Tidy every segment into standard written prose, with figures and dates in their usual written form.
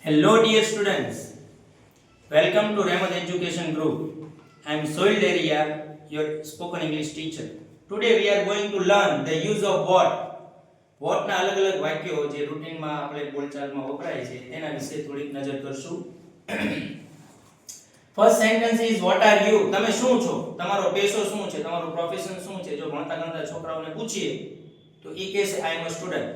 Hello dear students, welcome to Ramad Education Group. I am Soil Deria, your spoken English teacher. Today we are going to learn the use of what. What ના અલગ અલગ વાક્યો જે રૂટીનમાં આપણે બોલચાલમાં વપરાય છે તેના વિશે થોડીક નજર કરશું. First sentence is what are you? તમે શું છો? તમારો પેશો શું છે? તમારું પ્રોફેશન શું છે? જો ભણતા ગણતા છોકરાઓને પૂછીએ તો ઈ કહેશે I am a student.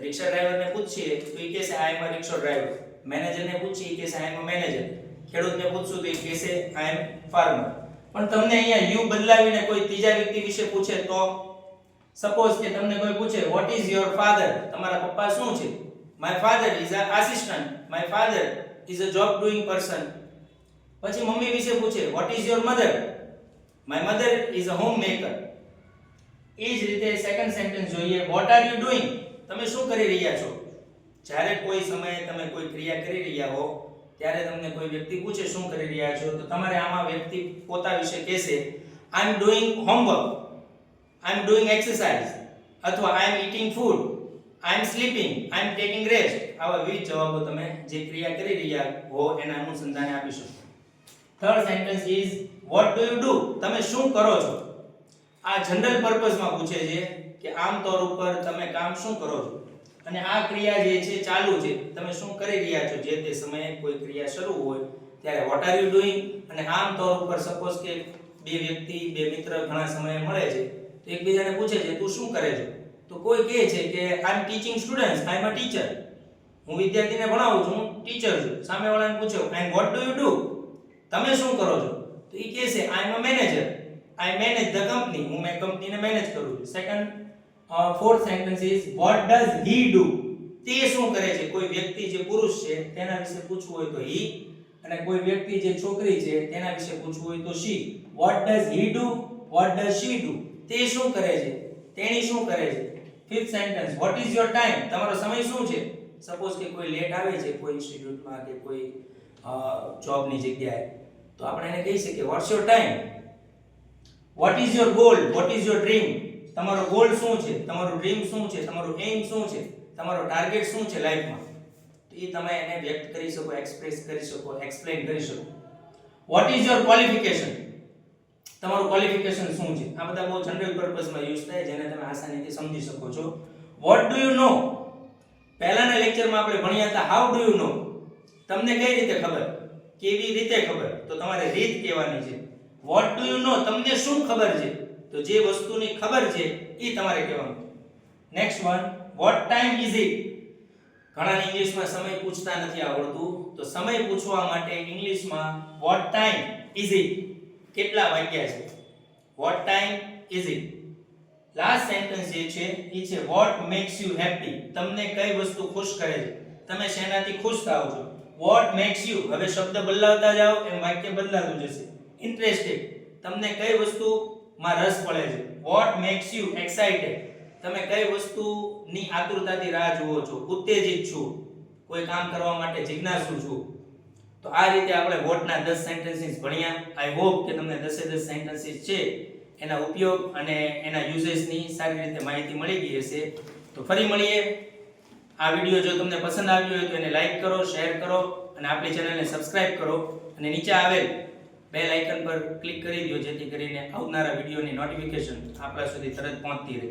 રિક્ષા ડ્રાઈવરને પૂછીએ તો ઈ કહેશે I am a rickshaw driver. મેનેજરને પૂછીએ ઈ કહેશે I am a manager. ખેડૂતને પૂછશું તો ઈ કહેશે I am farmer. પણ તમને અહીંયા યુ બદલાવીને કોઈ ત્રીજા વ્યક્તિ વિશે પૂછે તો સપોઝ કે તમને કોઈ પૂછે what is your father? તમારા પપ્પા શું છે? My father is an assistant. My father is a job doing person. પછી મમ્મી વિશે પૂછે what is your mother? My mother is a homemaker. એ જ રીતે સેકન્ડ સેન્ટેન્સ જોઈએ what are you doing? તમે શું કરી રહ્યા છો? જ્યારે કોઈ સમયે તમે કોઈ ક્રિયા કરી રહ્યા હો ત્યારે તમને કોઈ વ્યક્તિ પૂછે શું કરી રહ્યા છો તો તમારે આમાં વ્યક્તિ પોતા વિશે કહેશે I am doing homework, I am doing exercise અથવા I am eating food, I am sleeping, I am taking rest. આવા વિવિધ જવાબો તમે જે ક્રિયા કરી રહ્યા હો એના અનુસંધાને આપી શકો. Third sentence is what do you do? તમે શું કરો છો? આ જનરલ પર્પઝમાં પૂછે છે કે આમ તौर ઉપર તમે કામ શું કરો છો અને આ ક્રિયા જે છે ચાલુ છે તમે શું કરી રહ્યા છો જે તે સમયે કોઈ ક્રિયા શરૂ હોય ત્યારે what are you doing અને આમ તौर ઉપર સપોઝ કે બે વ્યક્તિ બે મિત્ર ઘણા સમયે મળે છે તો એકબીજાને પૂછે છે તું શું કરે છે તો કોઈ કહે છે કે I am teaching students, I am a teacher. હું વિદ્યાર્થીને ભણાવું છું, હું ટીચર છું. સામેવાળાને પૂછો and what do you do? તમે શું કરો છો તો ઈ કહે છે I am a manager, I manage the company. હું મે કંપનીને મેનેજ કરું છું. Second fourth sentence is what does he do? તે શું કરે છે? કોઈ વ્યક્તિ જે પુરુષ છે તેના વિશે પૂછવું હોય તો he અને કોઈ વ્યક્તિ જે છોકરી છે તેના વિશે પૂછવું હોય તો she. What does he do? What does she do? તે શું કરે છે? તેણી શું કરે છે? fifth sentence what is your time? તમારો સમય શું છે? સપોઝ કે કોઈ લેટ આવે છે કોઈ ઇન્સ્ટિટ્યૂટમાં કે કોઈ જોબની જગ્યાએ તો આપણે એને કહી શકીએ what's your time? What is your goal? What is your dream? તમારો ગોલ શું છે? તમારો ડ્રીમ શું છે? તમારો એમ શું છે? તમારો ટાર્ગેટ શું છે લાઈફમાં? તો એ તમે એને વ્યક્ત કરી શકો, એક્સપ્રેસ કરી શકો, એક્સપ્લેન કરી શકો. What is your qualification? તમારું ક્વોલિફિકેશન શું છે? આ બધા બહુ જનરલ પર્પઝમાં યુઝ થાય જેને તમે આસાનીથી સમજી શકો છો. What do you know? પહેલાના લેક્ચરમાં આપણે ભણ્યા હતા how do you know? તમને કઈ રીતે ખબર? કેવી રીતે ખબર? તો તમારે રીત કહેવાની છે. What do you know? તમને શું ખબર છે? તો જે વસ્તુની ખબર છે એ તમારે કહેવાનું. Next one what time is it? ઘણાને ઇંગ્લિશમાં સમય પૂછતા નથી આવડતું તો સમય પૂછવા માટે ઇંગ્લિશમાં what time is it? કેટલા વાગ્યા છે? what time is it? Last sentence જે છે એ છે what makes you happy? તમને કઈ વસ્તુ ખુશ કરે છે? તમે શેનાથી ખુશ થાઓ છો? what makes you? હવે શબ્દ બદલાવતા જાઓ એમ વાક્ય બદલાતું જશે. ઇન્ટરેસ્ટેડ તમને કઈ વસ્તુમાં રસ પડે છે? what makes you excited? તમે કઈ વસ્તુની આતુરતાથી રાહ જુઓ છો? ઉત્તેજિત છો, કોઈ કામ કરવા માટે જિજ્ઞાસુ છો. તો આ રીતે આપણે વોટના 10 સેન્ટેન્સીસ ભણ્યા. આઈ હોપ કે તમને 10 સેન્ટેન્સીસ છે એના ઉપયોગ અને એના યુઝેસની સારી રીતે માહિતી મળી ગઈ હશે. તો ફરી મળીએ. આ વિડિયો જો તમને પસંદ આવ્યો હોય તો એને લાઈક કરો, શેર કરો અને આપણી ચેનલને સબસ્ક્રાઇબ કરો અને નીચે આવેલ બેલ આઇકન પર ક્લિક કરી દો જેથી કરીને આવનારા વિડિયોની નોટિફિકેશન આપણા સુધી તરત પહોંચતી રહે.